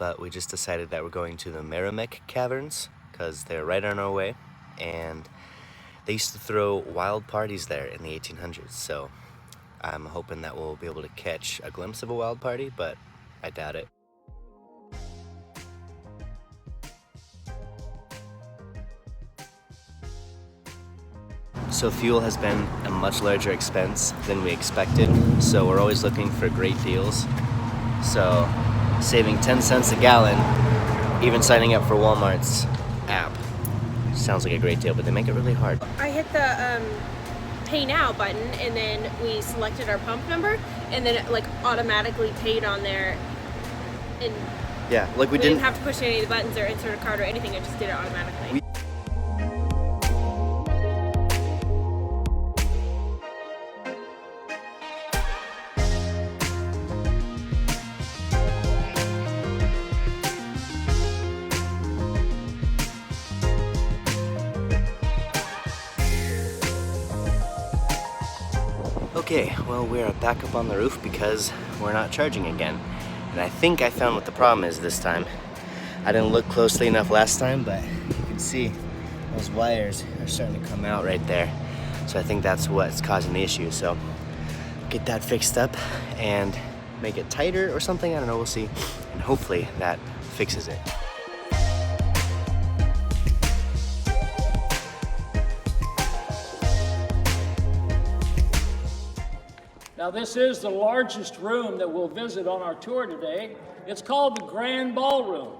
but we just decided that we're going to the Meramec Caverns because they're right on our way, and they used to throw wild parties there in the 1800s, so I'm hoping that we'll be able to catch a glimpse of a wild party, but I doubt it. So fuel has been a much larger expense than we expected, so we're always looking for great deals. So saving 10 cents a gallon, even signing up for Walmart's app, sounds like a great deal, but they make it really hard. I hit the pay now button, and then we selected our pump number, and then it like automatically paid on there, and yeah, like we didn't have to push any of the buttons or insert a card or anything. It just did it automatically. Okay, well, we're back up on the roof because we're not charging again. And I think I found what the problem is this time. I didn't look closely enough last time, but you can see those wires are starting to come out right there. So I think that's what's causing the issue. So get that fixed up and make it tighter or something, I don't know, we'll see. And hopefully that fixes it. Now this is the largest room that we'll visit on our tour today. It's called the Grand Ballroom.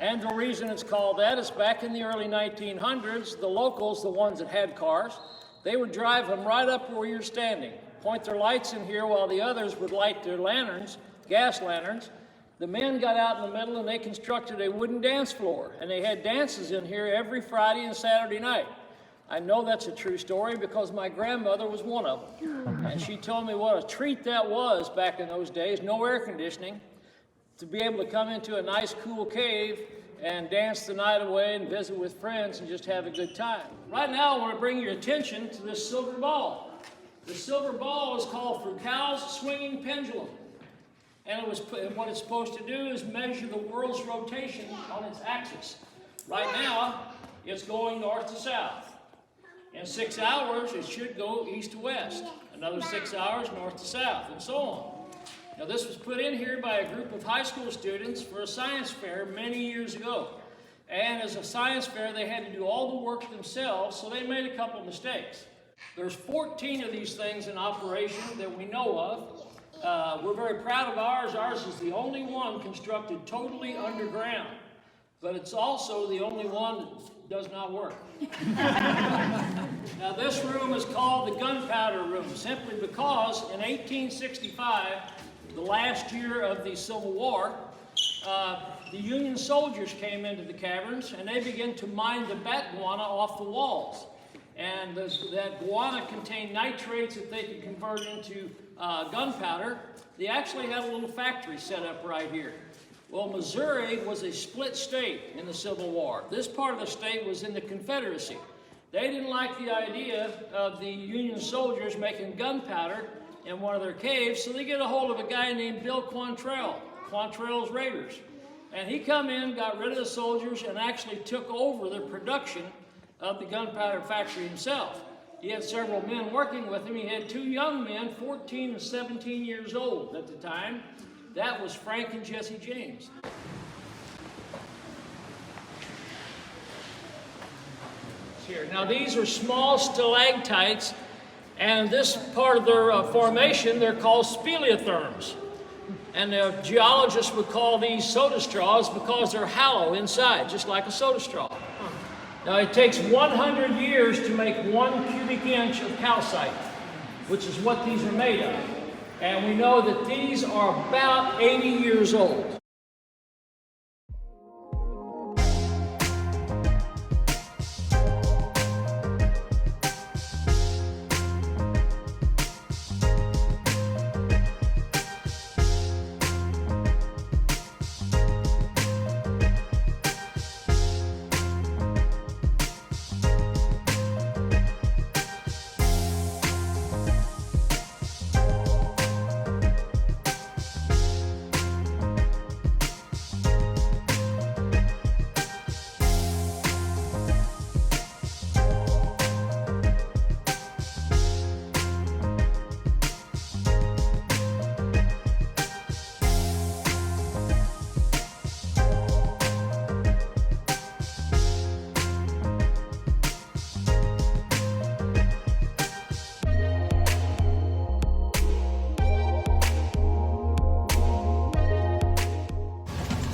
And the reason it's called that is back in the early 1900s, the locals, the ones that had cars, they would drive them right up where you're standing, point their lights in here while the others would light their lanterns, gas lanterns. The men got out in the middle and they constructed a wooden dance floor, and they had dances in here every Friday and Saturday night. I know that's a true story because my grandmother was one of them. And she told me what a treat that was back in those days, no air conditioning, to be able to come into a nice cool cave and dance the night away and visit with friends and just have a good time. Right now I want to bring your attention to this silver ball. The silver ball is called Foucault's swinging pendulum. And what it's supposed to do is measure the world's rotation on its axis. Right now, it's going north to south. In 6 hours, it should go east to west. Another 6 hours, north to south, and so on. Now, this was put in here by a group of high school students for a science fair many years ago. And as a science fair, they had to do all the work themselves, so they made a couple of mistakes. There's 14 of these things in operation that we know of. We're very proud of ours. Ours is the only one constructed totally underground. But it's also the only one that does not work. Now this room is called the gunpowder room, simply because in 1865, the last year of the Civil War, the Union soldiers came into the caverns and they began to mine the bat guana off the walls. And that guana contained nitrates that they could convert into gunpowder. They actually had a little factory set up right here. Well, Missouri was a split state in the Civil War. This part of the state was in the Confederacy. They didn't like the idea of the Union soldiers making gunpowder in one of their caves, so they get a hold of a guy named Bill Quantrell, Quantrell's Raiders. And he come in, got rid of the soldiers, and actually took over the production of the gunpowder factory himself. He had several men working with him. He had two young men, 14 and 17 years old at the time. That was Frank and Jesse James. Here. Now these are small stalactites, and this part of their formation, they're called speleotherms. And the geologists would call these soda straws because they're hollow inside, just like a soda straw. Now it takes 100 years to make 1 cubic inch of calcite, which is what these are made of. And we know that these are about 80 years old.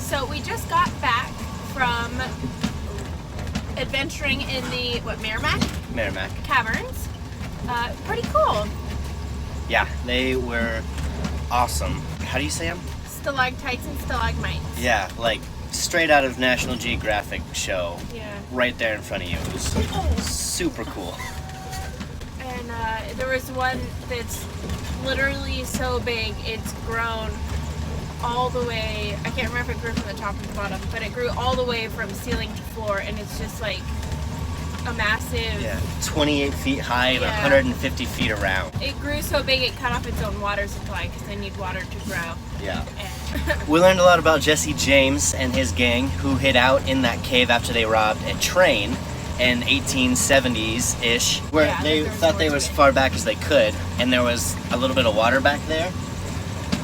So we just got back from adventuring in the, Meramec. Caverns. Pretty cool. Yeah, they were awesome. How do you say them? Stalactites and stalagmites. Yeah, like straight out of National Geographic show. Yeah. Right there in front of you. It was super cool. And there was one that's literally so big, it's grown all the way, I can't remember if it grew from the top to the bottom, but it grew all the way from ceiling to floor, and it's just like a massive... Yeah, 28 feet high and 150 feet around. It grew so big it cut off its own water supply because they need water to grow. Yeah. And We learned a lot about Jesse James and his gang who hid out in that cave after they robbed a train in 1870s-ish, where Yeah, they there was thought more they to were as it. far back as they could, and there was a little bit of water back there,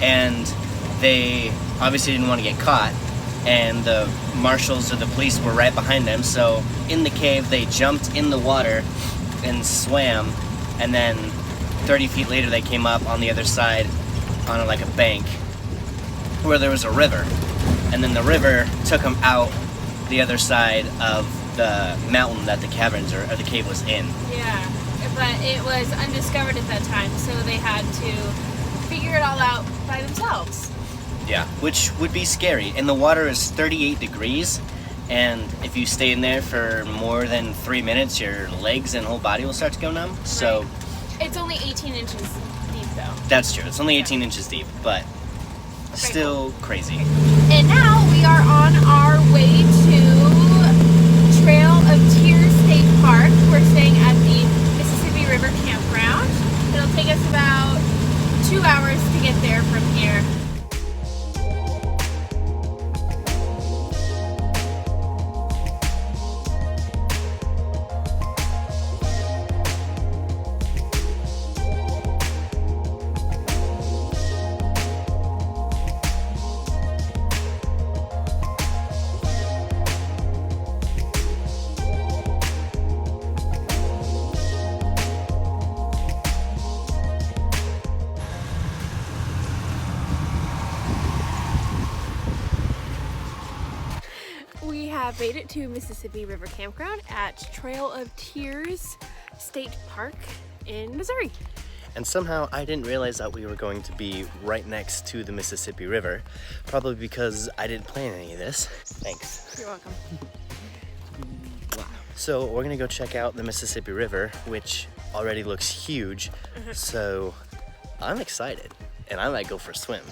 and they obviously didn't want to get caught, and the marshals or the police were right behind them, so in the cave they jumped in the water and swam, and then 30 feet later they came up on the other side on like a bank where there was a river, and then the river took them out the other side of the mountain that the caverns or the cave was in. yeah, but it was undiscovered at that time, so they had to figure it all out by themselves. Yeah, which would be scary. And the water is 38 degrees, and if you stay in there for more than 3 minutes, your legs and whole body will start to go numb. So Right. It's only 18 inches deep though. that's true. It's only 18 inches deep, but still crazy. And now we are on our way to Trail of Tears State Park. We're staying at the Mississippi River Campground. It'll take us about 2 hours to get there from here. We have made it to Mississippi River Campground at Trail of Tears State Park in Missouri. And somehow I didn't realize that we were going to be right next to the Mississippi River, probably because I didn't plan any of this. Thanks. You're welcome. So we're gonna go check out the Mississippi River, which already looks huge. So I'm excited, and I might go for a swim.